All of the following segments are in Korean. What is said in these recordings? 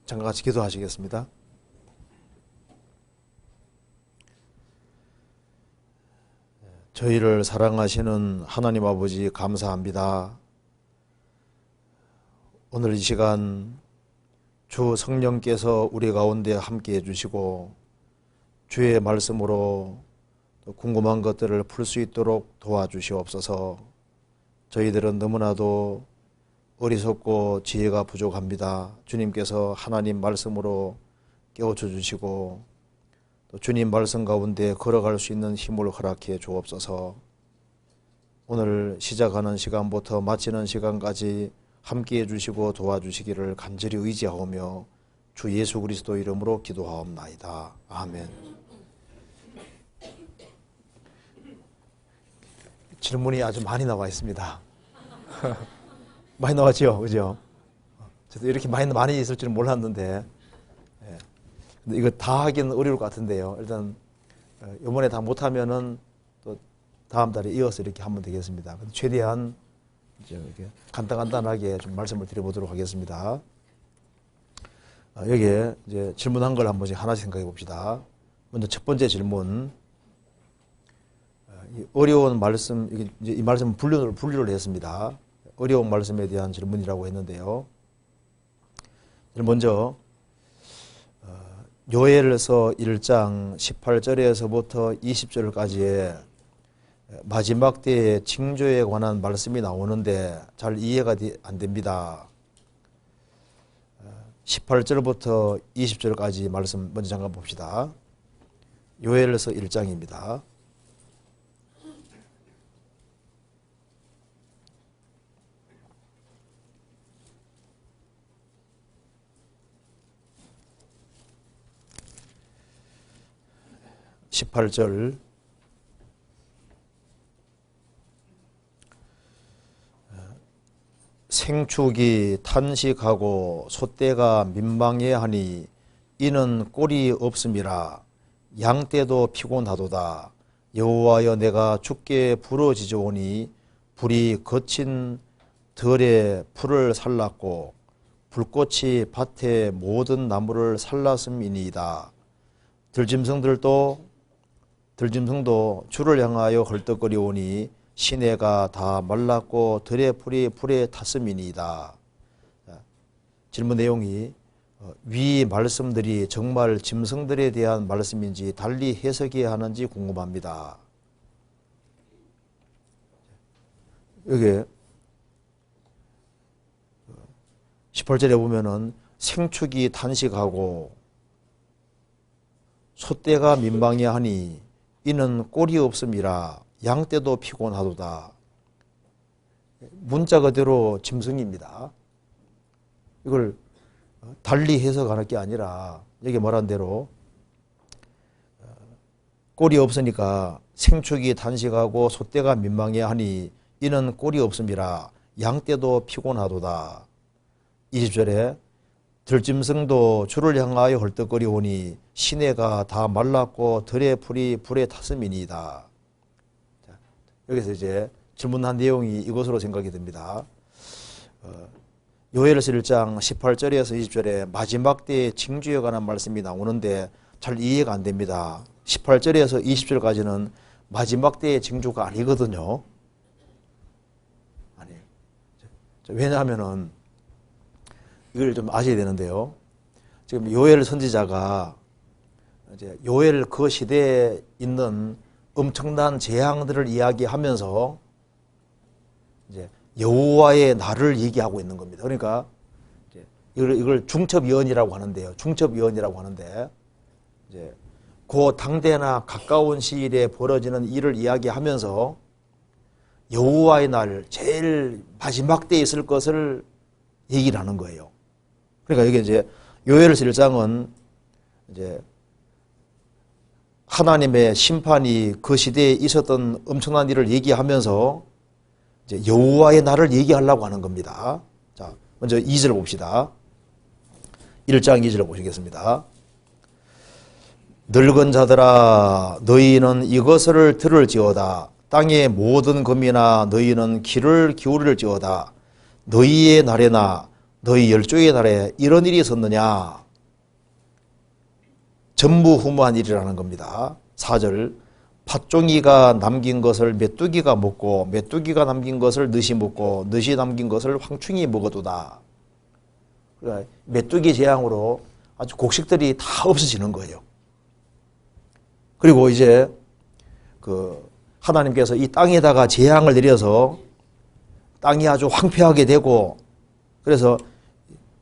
잠깐 같이 기도하시겠습니다. 저희를 사랑하시는 하나님 아버지 감사합니다. 오늘 이 시간 주 성령께서 우리 가운데 함께 해주시고 주의 말씀으로 궁금한 것들을 풀 수 있도록 도와주시옵소서. 저희들은 너무나도 어리석고 지혜가 부족합니다. 주님께서 하나님 말씀으로 깨우쳐 주시고 또 주님 말씀 가운데 걸어갈 수 있는 힘을 허락해 주옵소서. 오늘 시작하는 시간부터 마치는 시간까지 함께해 주시고 도와주시기를 간절히 의지하오며 주 예수 그리스도 이름으로 기도하옵나이다. 아멘. 질문이 아주 많이 나와 있습니다. 많이 나왔죠? 그죠? 저도 이렇게 많이 있을 줄은 몰랐는데, 근데 이거 다 하기는 어려울 것 같은데요. 일단, 이번에 다 못하면은 또 다음 달에 이어서 이렇게 하면 되겠습니다. 최대한 이제 이렇게 간단하게 좀 말씀을 드려보도록 하겠습니다. 여기에 이제 질문한 걸 한 번씩 하나씩 생각해 봅시다. 먼저 첫 번째 질문. 어려운 말씀, 이제 이 말씀은 분류를 했습니다. 어려운 말씀에 대한 질문이라고 했는데요. 먼저 요엘서 1장 18절에서부터 20절까지의 마지막 때의 징조에 관한 말씀이 나오는데 잘 이해가 안 됩니다. 18절부터 20절까지 말씀 먼저 잠깐 봅시다. 요엘서 1장입니다. 18절 생축이 탄식하고 솥대가 민망해하니 이는 꼴이 없음이라. 양떼도 피곤하도다. 여호와여 내가 주께 부르짖으오니 불이 거친 들에 풀을 살랐고 불꽃이 밭의 모든 나무를 살랐음이니이다. 들짐승도 주를 향하여 헐떡거리오니 시내가 다 말랐고 들의 풀이 불에 탔음이니이다. 질문 내용이 위 말씀들이 정말 짐승들에 대한 말씀인지 달리 해석해야 하는지 궁금합니다. 여기 18절에 보면은 생축이 탄식하고 솥대가 민망해하니 이는 꼴이 없음이라. 양떼도 피곤하도다. 문자 그대로 짐승입니다. 이걸 달리 해석하는 게 아니라 여기 말한 대로 꼴이 없으니까 생축이 탄식하고 솥대가 민망해하니 이는 꼴이 없음이라. 양떼도 피곤하도다. 20절에 들짐승도 주를 향하여 헐떡거리오니 시내가 다 말랐고 들의 풀이 불에 탔음이니이다. 여기서 이제 질문한 내용이 이것으로 생각이 됩니다. 요엘서 1장 18절에서 20절에 마지막 때의 징조에 관한 말씀이 나오는데 잘 이해가 안 됩니다. 18절에서 20절까지는 마지막 때의 징조가 아니거든요. 아니, 왜냐하면은 이걸 좀 아셔야 되는데요. 지금 요엘 선지자가 이제 요엘 그 시대에 있는 엄청난 재앙들을 이야기하면서 이제 여호와의 날을 얘기하고 있는 겁니다. 그러니까 이걸 중첩예언이라고 하는데요. 중첩예언이라고 하는데 이제 그 당대나 가까운 시일에 벌어지는 일을 이야기하면서 여호와의 날 제일 마지막 때에 있을 것을 얘기를 하는 거예요. 그러니까 여기 이제 요엘서 1장은 이제 하나님의 심판이 그 시대에 있었던 엄청난 일을 얘기하면서 이제 여호와의 날을 얘기하려고 하는 겁니다. 자, 먼저 2절 봅시다. 1장 2절 보시겠습니다. 늙은 자들아 너희는 이것을 들을지어다. 땅의 모든 검이나 너희는 귀를 기울일지어다. 너희의 날에나 너희 열조의 날에 이런 일이 있었느냐? 전무후무한 일이라는 겁니다. 4절 팥종이가 남긴 것을 메뚜기가 먹고 메뚜기가 남긴 것을 늑이 먹고 늑이 남긴 것을 황충이 먹어도다. 그러니까 메뚜기 재앙으로 아주 곡식들이 다 없어지는 거예요. 그리고 이제 하나님께서 이 땅에다가 재앙을 내려서 땅이 아주 황폐하게 되고 그래서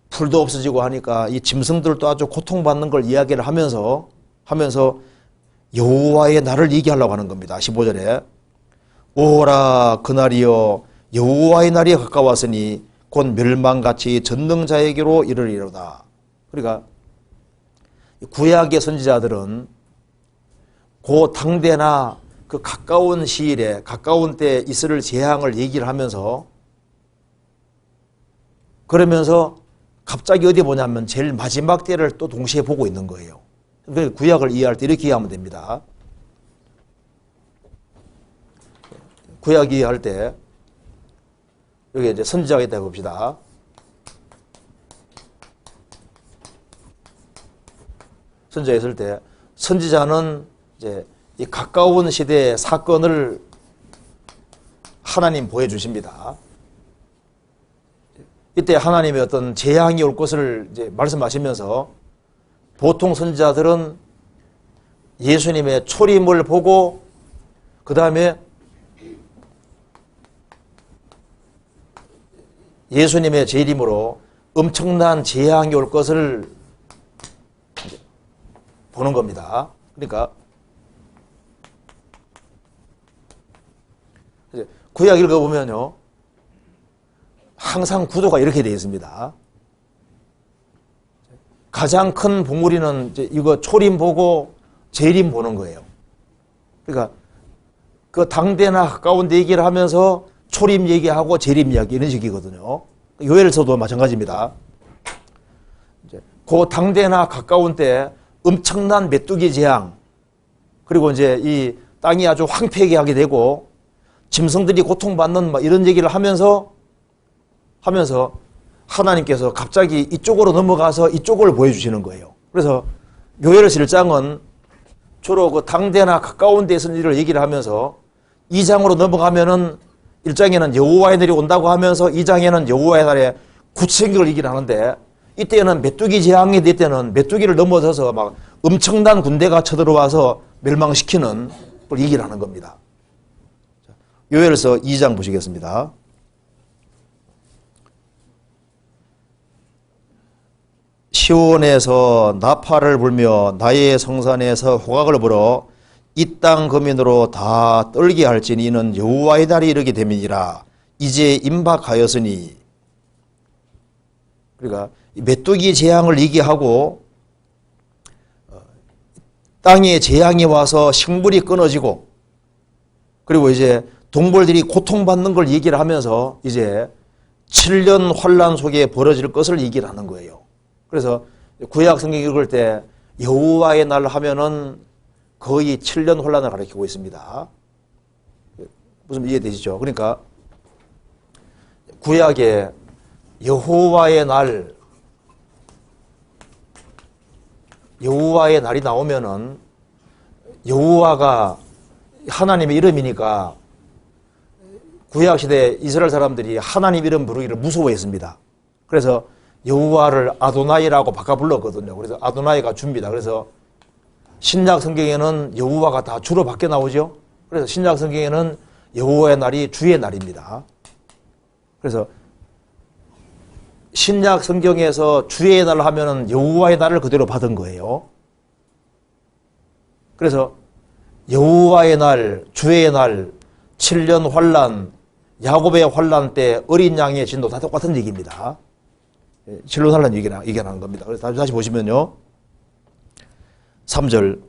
풀도 없어지고 하니까 이 짐승들도 아주 고통받는 걸 이야기를 하면서 여호와의 날을 얘기하려고 하는 겁니다. 15절에 오라 그날이여 여호와의 날이 가까웠으니 곧 멸망같이 전능자에게로 이르리로다. 그러니까 구약의 선지자들은 그 당대나 그 가까운 시일에 가까운 때에 있을 재앙을 얘기를 하면서 그러면서 갑자기 어디 보냐면 제일 마지막 때를 또 동시에 보고 있는 거예요. 그러니까 구약을 이해할 때 이렇게 이해하면 됩니다. 구약 이해할 때 여기 이제 선지자가 있다 봅시다. 선지자가 있을 때 선지자는 이제 이 가까운 시대의 사건을 하나님 보여주십니다. 이때 하나님의 어떤 재앙이 올 것을 이제 말씀하시면서 보통 선지자들은 예수님의 초림을 보고 그 다음에 예수님의 재림으로 엄청난 재앙이 올 것을 보는 겁니다. 그러니까 구약 읽어보면요 항상 구도가 이렇게 되어 있습니다. 가장 큰 봉우리는 이제 이거 초림 보고 재림 보는 거예요. 그러니까 그 당대나 가까운 데 얘기를 하면서 초림 얘기하고 재림 이야기 이런 식이거든요. 요엘서도 마찬가지입니다. 이제 그 당대나 가까운 때 엄청난 메뚜기 재앙 그리고 이제 이 땅이 아주 황폐하게 하게 되고 짐승들이 고통받는 막 이런 얘기를 하면서 하나님께서 갑자기 이쪽으로 넘어가서 이쪽을 보여주시는 거예요. 그래서 요엘서 1장은 주로 그 당대나 가까운 데서 일을 얘기를 하면서 2장으로 넘어가면은 1장에는 여호와의 날이 온다고 하면서 2장에는 여호와의 날에 구체적인 얘기를 하는데 이때는 메뚜기 재앙이 될 때는 메뚜기를 넘어서서 막 엄청난 군대가 쳐들어와서 멸망시키는 걸 얘기를 하는 겁니다. 요엘서 2장 보시겠습니다. 시온에서 나팔을 불며 나의 성산에서 호각을 불어 이 땅 거민으로 다 떨게 할지니 이는 여호와의 날이 이르게 됨이니라. 이제 임박하였으니. 그러니까 메뚜기 재앙을 얘기하고 땅에 재앙이 와서 식물이 끊어지고 그리고 이제 동물들이 고통받는 걸 얘기를 하면서 이제 7년 환란 속에 벌어질 것을 얘기를 하는 거예요. 그래서 구약 성경 읽을 때 여호와의 날 하면은 거의 7년 환란을 가리키고 있습니다. 무슨 이해되시죠? 그러니까 구약에 여호와의 날이 나오면은 여호와가 하나님의 이름이니까 구약 시대 이스라엘 사람들이 하나님 이름 부르기를 무서워했습니다. 그래서 여호와를 아도나이라고 바꿔 불렀거든요. 그래서 아도나이가 주입니다. 그래서 신약 성경에는 여호와가 다 주로 바뀌어 나오죠. 그래서 신약 성경에는 여호와의 날이 주의 날입니다. 그래서 신약 성경에서 주의 날 하면은 여호와의 날을 그대로 받은 거예요. 그래서 여호와의 날, 주의 날, 7년 환란, 야곱의 환란 때 어린 양의 진도 다 똑같은 얘기입니다. 7년 환란 얘기하는 겁니다. 그래서 다시 보시면요. 3절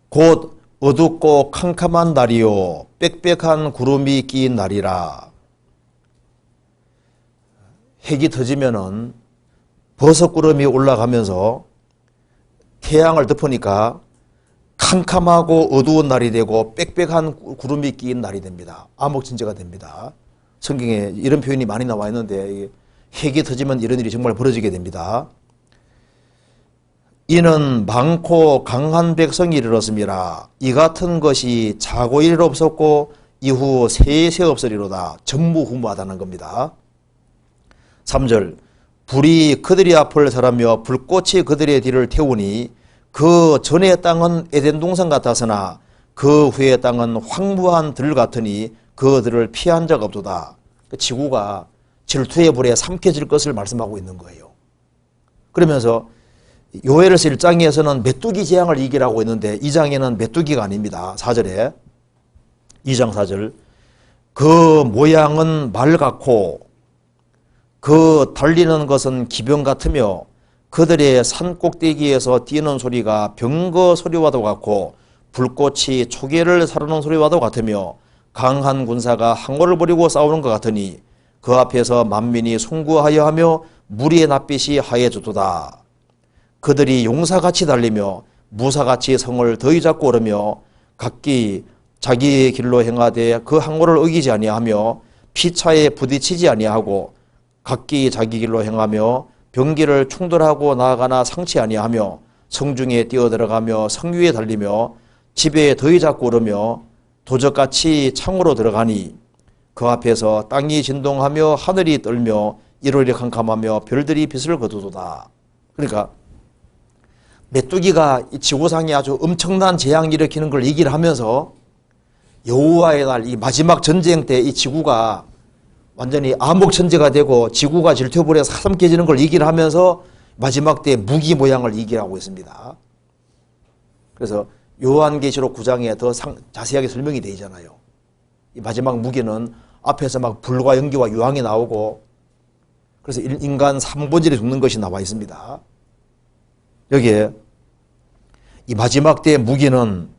곧 어둡고 캄캄한 날이요 빽빽한 구름이 낀 날이라. 핵이 터지면은 버섯구름이 올라가면서 태양을 덮으니까 캄캄하고 어두운 날이 되고 빽빽한 구름이 낀 날이 됩니다. 암흑진저가 됩니다. 성경에 이런 표현이 많이 나와 있는데 핵이 터지면 이런 일이 정말 벌어지게 됩니다. 이는 많고 강한 백성이 이르렀음이라. 이 같은 것이 자고 일 없었고 이후 세세 없으리로다. 전무후무하다는 겁니다. 3절 불이 그들의 앞을 설하며 불꽃이 그들의 뒤를 태우니 그 전의 땅은 에덴 동산 같았으나 그 후의 땅은 황무한 들 같으니 그들을 피한 적 없도다. 지구가 질투의 불에 삼켜질 것을 말씀하고 있는 거예요. 그러면서 요엘서 1장에서는 메뚜기 재앙을 얘기하고 있는데 2장에는 메뚜기가 아닙니다. 4절에 2장 4절 그 모양은 말 같고 그 달리는 것은 기병 같으며 그들의 산 꼭대기에서 뛰는 소리가 병거 소리와도 같고 불꽃이 초계를 사르는 소리와도 같으며 강한 군사가 항모를 부리고 싸우는 것 같으니 그 앞에서 만민이 숭구하여 하며 무리의 낯빛이 하얘졌도다. 그들이 용사같이 달리며 무사같이 성을 더위 잡고 오르며 각기 자기의 길로 행하되 그 항모를 어기지 아니하며 피차에 부딪히지 아니하고 각기 자기 길로 행하며 병기를 충돌하고 나아가나 상치 아니하며 성중에 뛰어들어가며 성 위에 달리며 집에 더위 잡고 오르며 도적같이 창으로 들어가니 그 앞에서 땅이 진동하며 하늘이 떨며 이로리 캄캄하며 별들이 빛을 거두도다. 그러니까 메뚜기가 이 지구상에 아주 엄청난 재앙을 일으키는 걸 얘기를 하면서 여호와의 날 이 마지막 전쟁 때 이 지구가 완전히 암흑천지가 되고 지구가 질투불에 사삼켜지는 걸 얘기를 하면서 마지막 때 무기 모양을 얘기를 하고 있습니다. 그래서 요한계시록 9장에 더 자세하게 설명이 되어 있잖아요. 이 마지막 무기는 앞에서 막 불과 연기와 유황이 나오고 그래서 인간 3분절이 죽는 것이 나와 있습니다. 여기에 이 마지막 때의 무기는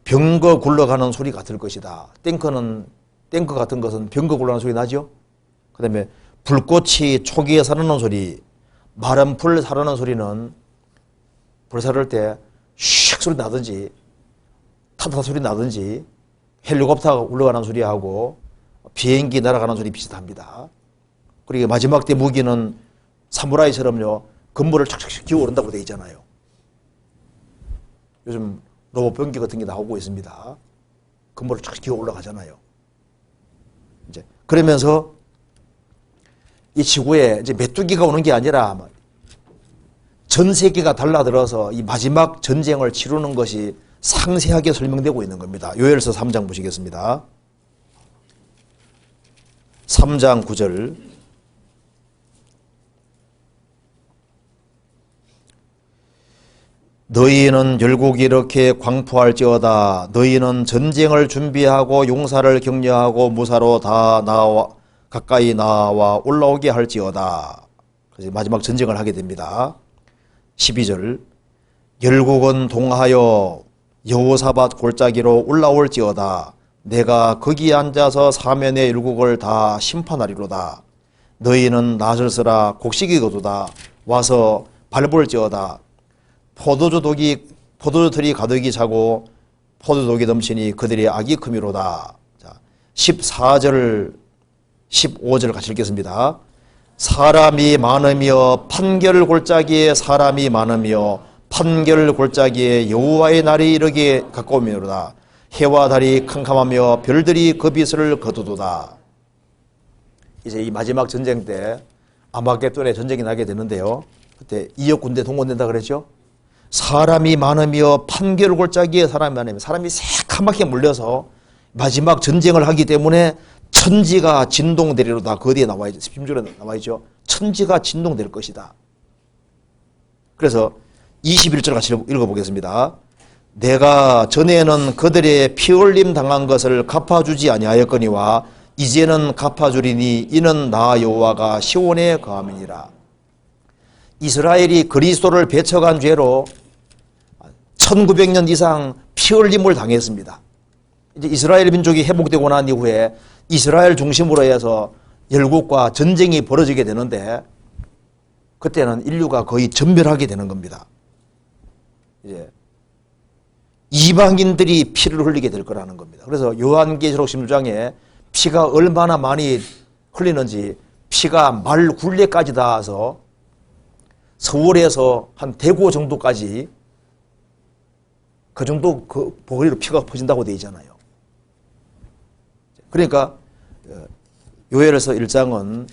병거 굴러가는 소리가 들 것이다. 탱크 같은 것은 병거 굴러가는 소리 나죠? 그 다음에 불꽃이 초기에 사르는 소리, 마른 불 사르는 소리는 불 사를 때 슉 소리 나든지 타타 소리 나든지 헬리콥터가 올라가는 소리하고 비행기 날아가는 소리 비슷합니다. 그리고 마지막 때 무기는 사무라이처럼요 건물을 착착 기어 오른다고 되어 있잖아요. 요즘 로봇 병기 같은 게 나오고 있습니다. 건물을 착착 기어 올라가잖아요. 이제 그러면서 이 지구에 이제 메뚜기가 오는 게 아니라 전 세계가 달라들어서 이 마지막 전쟁을 치르는 것이 상세하게 설명되고 있는 겁니다. 요엘서 3장 보시겠습니다. 3장 9절 너희는 열국이 이렇게 광포할지어다. 너희는 전쟁을 준비하고 용사를 격려하고 무사로 다 가까이 나와 올라오게 할지어다. 그래서 마지막 전쟁을 하게 됩니다. 12절 열국은 동하여 여호사밧 골짜기로 올라올지어다. 내가 거기 앉아서 사면의 열국을 다 심판하리로다. 너희는 나설서라 곡식이거도다. 와서 밟을지어다. 포도주들이 가득히 차고 포도독이 넘치니 그들의 악이 크미로다. 자, 14절 15절 같이 읽겠습니다. 사람이 많으며 판결 골짜기에 사람이 많으며 판결 골짜기에 여호와의 날이 이르게 가까우미로다. 해와 달이 캄캄하며 별들이 그 빛을 거두도다. 이제 이 마지막 전쟁 때 아마겟돈의 전쟁이 나게 되는데요. 그때 2억 군대 동원된다 그랬죠. 사람이 많으며 판결 골짜기에 사람이 많으며 사람이 새카맣게 몰려서 마지막 전쟁을 하기 때문에 천지가 진동되리로다. 그 뒤에 나와 있죠. 16절에 나와 있죠. 천지가 진동될 것이다. 그래서 21절 같이 읽어보겠습니다. 내가 전에는 그들의 피 흘림 당한 것을 갚아주지 아니하였거니와 이제는 갚아주리니 이는 나 여호와가 시온에 거함이니라. 이스라엘이 그리스도를 배척한 죄로 1900년 이상 피 흘림을 당했습니다. 이제 이스라엘 민족이 회복되고 난 이후에 이스라엘 중심으로 해서 열국과 전쟁이 벌어지게 되는데 그때는 인류가 거의 전멸하게 되는 겁니다. 이제 이방인들이 피를 흘리게 될 거라는 겁니다. 그래서 요한계시록 16장에 피가 얼마나 많이 흘리는지 피가 말 굴레까지 닿아서 서울에서 한 대구 정도까지 그 정도 그 보거리로 피가 퍼진다고 되어 있잖아요. 그러니까 요엘에서 1장은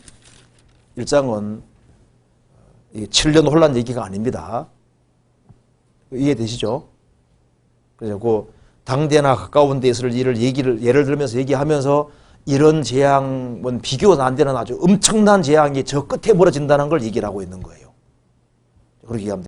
7년 혼란 얘기가 아닙니다. 이해되시죠? 그래서 그 당대나 가까운 데 있을 일을 예를 들면서 얘기하면서 이런 재앙은 비교가 안 되는 아주 엄청난 재앙이 저 끝에 벌어진다는 걸 얘기를 하고 있는 거예요. 그렇게 얘기하면